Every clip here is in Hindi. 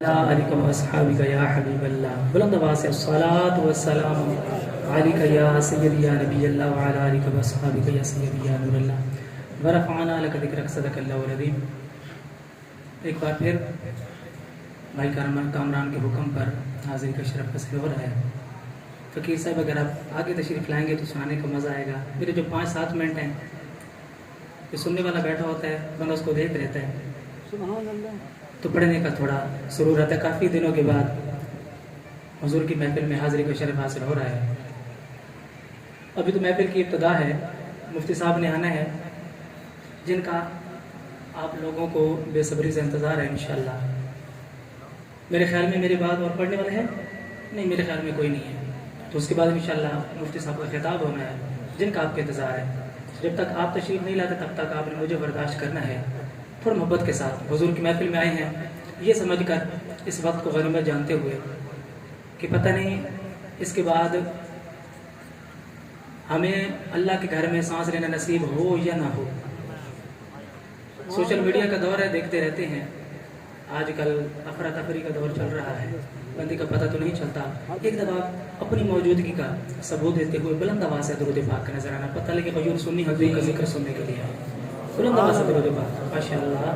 अस्हाबिका या हबीबल्लाह बुलंद आवाज़ से अस्सलातु वस्सलाम अलैका या सय्यदी या नबीयल्लाह व अला आलिका व अस्हाबिका या सय्यदी या नूरल्लाह व रफ़अना लका ज़िक्रक सदक़ल्लाहुल अज़ीम। एक बार फिर भाई कामरान के हुक्म पर हाज़िरी का शरफ़ हासिल हो रहा है। फ़कीर साहब अगर आप आगे तशरीफ़ लाएंगे तो सुनाने का मज़ा आएगा। मेरे जो 5-7 मिनट हैं जो सुनने वाला बैठा होता है बंदा उसको देख रहता है, सुभान अल्लाह, तो पढ़ने का थोड़ा सुरूर आता है। काफ़ी दिनों के बाद हुजूर की महफिल में हाज़िरी का शरफ़ हासिल हो रहा है। अभी तो महफिल की इब्तिदा है, मुफ्ती साहब ने आना है जिनका आप लोगों को बेसब्री से इंतज़ार है। इंशाअल्लाह मेरे ख्याल में मेरे बाद और पढ़ने वाले हैं नहीं, मेरे ख्याल में कोई नहीं है, तो उसके बाद इंशाअल्लाह मुफ्ती साहब का खिताब होना है जिनका आपका इंतज़ार है। जब तक आप तशरीफ़ नहीं लाते तब तक आपने मुझे बर्दाश्त करना है। थोड़ा मोहब्बत के साथ हुजूर की महफिल में आए हैं, ये समझकर इस वक्त को गनीमत जानते हुए कि पता नहीं इसके बाद हमें अल्लाह के घर में सांस लेना नसीब हो या ना हो। सोशल मीडिया का दौर है, देखते रहते हैं। आजकल अफरा तफरी का दौर चल रहा है, बंदे का पता तो नहीं चलता। एक दफ़ा अपनी मौजूदगी का सबूत देते हुए बुलंद आवाज़ से दुरूद पाक का नजराना, पता लगे हुजूर सुन्नी हजूर का जिक्र सुनने के लिए बुलंद आवाज़ से दुरूद पाक। माशाअल्लाह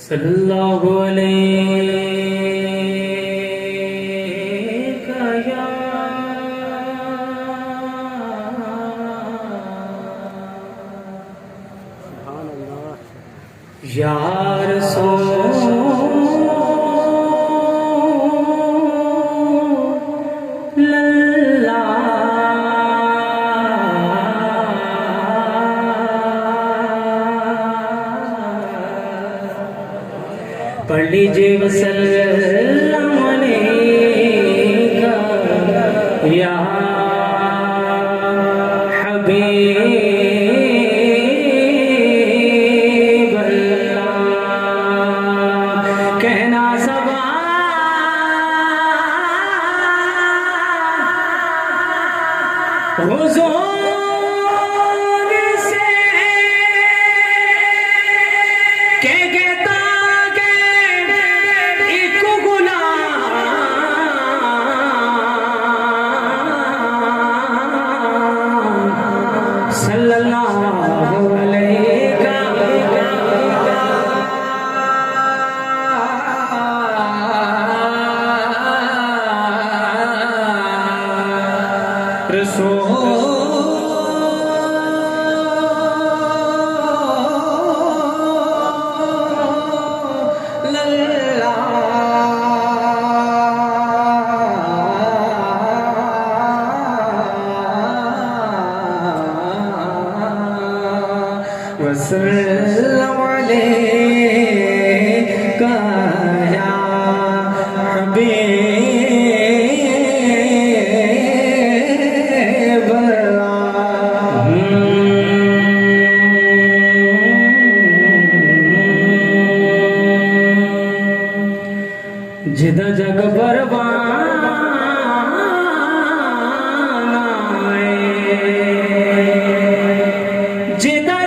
सल्लल्लाहु अलैहि या पढ़ लीजिए वसल्लम अलैका या हबीब अल्लाह। कहना सवाल हुजूर से कहता सल्लल्लाहु अलैका वसल्लम अलैका या हबीब अल्लाह। जिदा जग बरबाना जिदा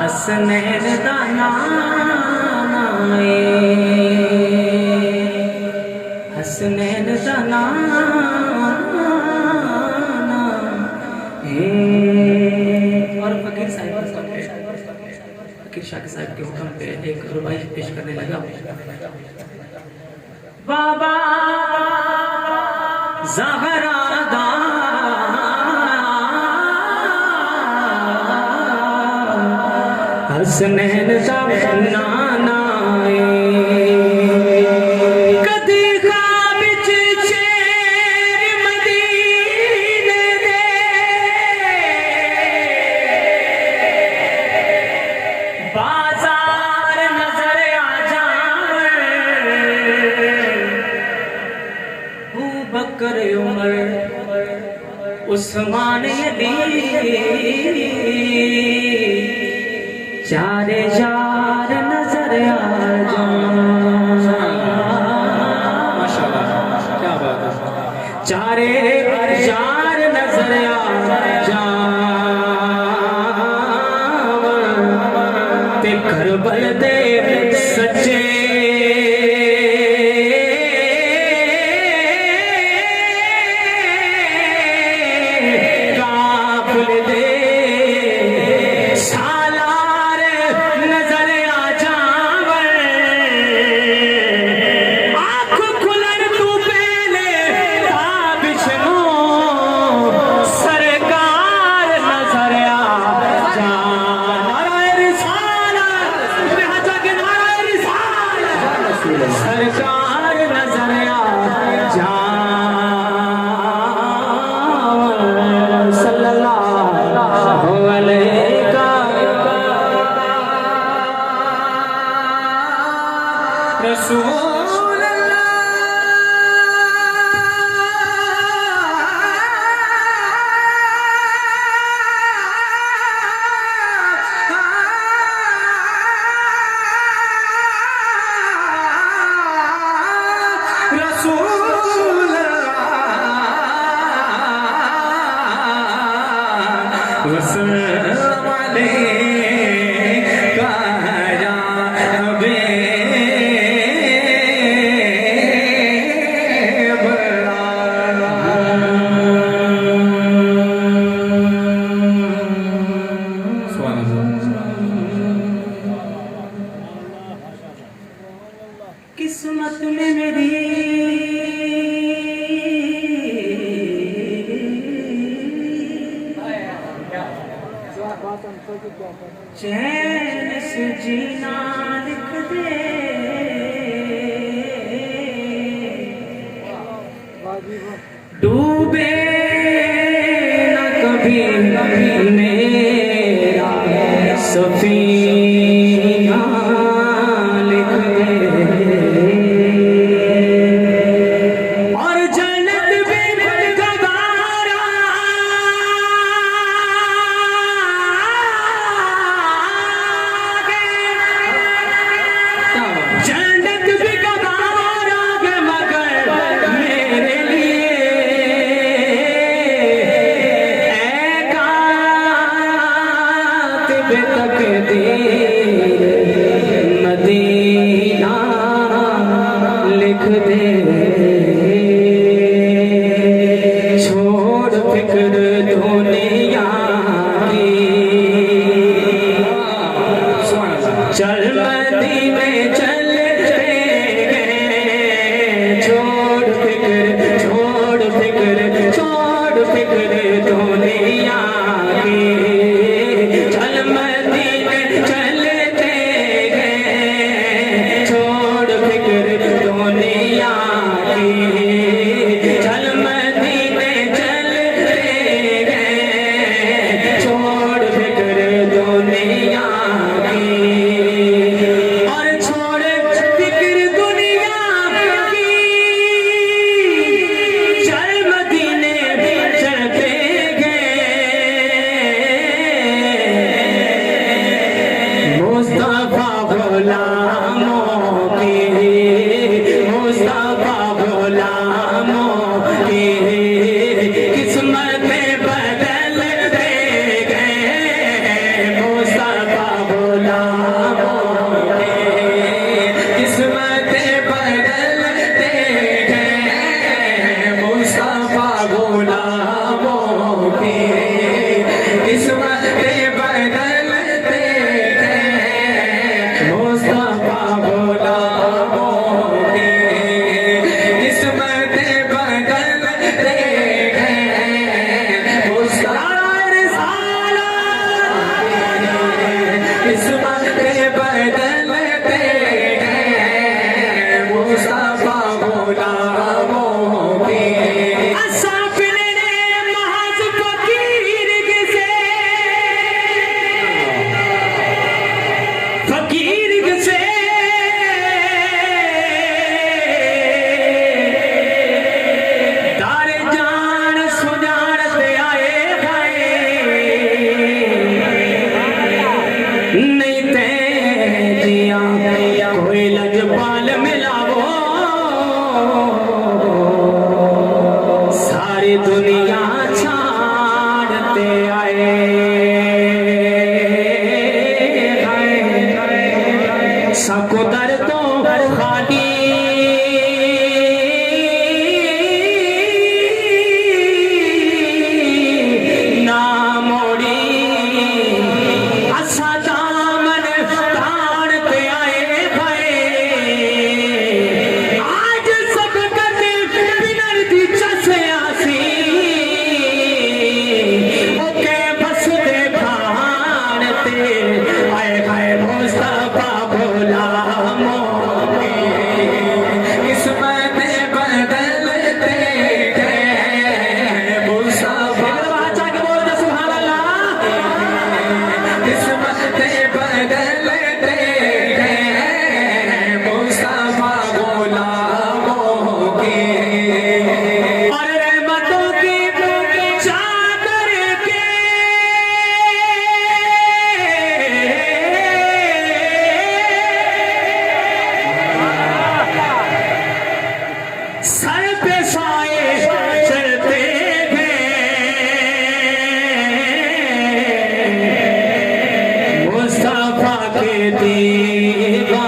हसनैन दा नाम हसनैन दा नाम और फकीर साहब के हुक्म पे एक रुबाई पेश करने लगा। बाबा ज़हरा दा हसनैन दा नाना कदी ख्वाब च शेर मदीने दे बाजार नजर आ जावे अबू बकर उमर उस्मान अली चारे यार नजर आ माशाअल्लाह, क्या बात है। चारे यार नजर आ ते करबल दे सच्चे काफिल दे सरकार नजर आ जा सल्लल्लाहु अलैहि रसूल किस्मत में मेरी चैन से जीना लिख दे डूबे न कभी मेरा सफीना लिख दे और जन्नत भी गवारा जन्नत भी गवारा मगर मेरे लिए तकदीर मदीना लिख दे छोड़ फिक्र दुनिया की चल मदीने चले छोड़ फिक्र दुनिया की चल मदीने चल किस्मत बदलते गए मुस्तफा गुलामों के। कोई लजपाल मिलावो सारी दुनिया छाड़ते आए। सकुदर तो खाली ना मोड़ी असा दामन ताड़ते आए भाई। आज सब कदे बिनर दी चसे आसी ओके बस दे भाड़ते आए भाई मुस्तफा गुलामों के। किस्मत बदलते गए मुस्तफा सुभान अल्लाह। किस्मत बदलते गए मुस्तफा गुलामों के। और रहमतों की चादर के सर पे साए चलते गए मुस्तफा के दीवाने।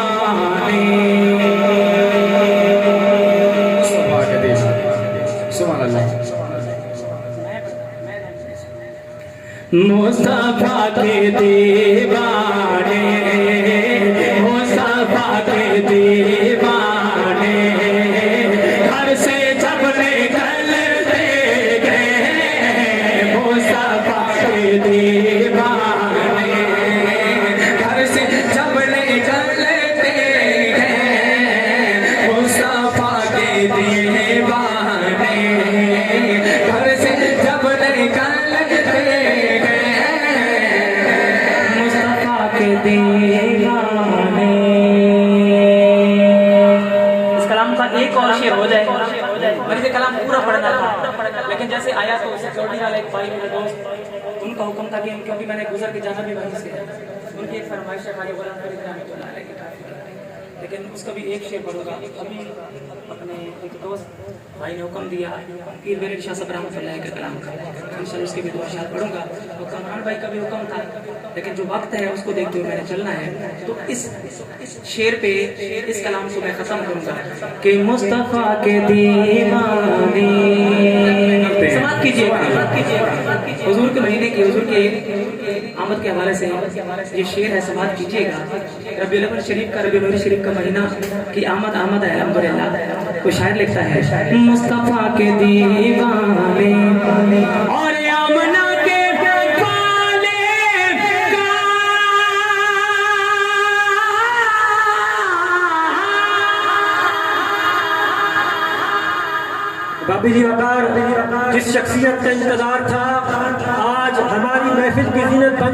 मुस्तफा के दीवाने सुभान अल्लाह। मुस्तफा के दीवाने मुस्तफा के दीवाने घर से जब निकलते गए मुस्तफा के दीवाने। घर से जब निकलते गए मुस्तफा के दीवाने। घर से जब निकलते गए मुस्तफा के दीवाने। इस कलाम का एक और शेर हो जाए। मुझे कलाम पूरा पढ़ना था लेकिन जैसे आया तो सिक्योरिटी वाला एक भाई मेरा दोस्त उनका हुक्म था कि क्योंकि मैंने गुजर के जाना भी वहीं से उनकी एक फरमाइश है भाई गुलाम फरीद रहमतुल्लाह। लेकिन उसका भी एक शेर पढ़ूंगा। अभी अपने एक दोस्त भाई ने हुक्म दिया पीर वेलिद शाह साहब रहमतुल्लाह के कलाम का इंशाल्लाह उसके भी दो अशआर पढ़ूंगा। और कमरान भाई का भी हुक्म था लेकिन जो वक्त है उसको देखते हुए मैंने चलना है। तो इस शेर पे इस कलाम को मैं खत्म करूंगा कि मुस्तफा के दीवाने। समाप्त कीजिएगा हुजूर के महीने की हुजूर के आमद के हवाले से ये शेर है समाप्त कीजिएगा। रबीउल अव्वल शरीफ का रबीउल अव्वल शरीफ का महीना की आमद है अल्हम्दुलिल्लाह। कोई शायर लिखता है मुस्तफा के दीवाने और आमना के पाले का बाबी जी वकार जिस शख्सियत का इंतजार था आज हमारी महफिल की जीनत बन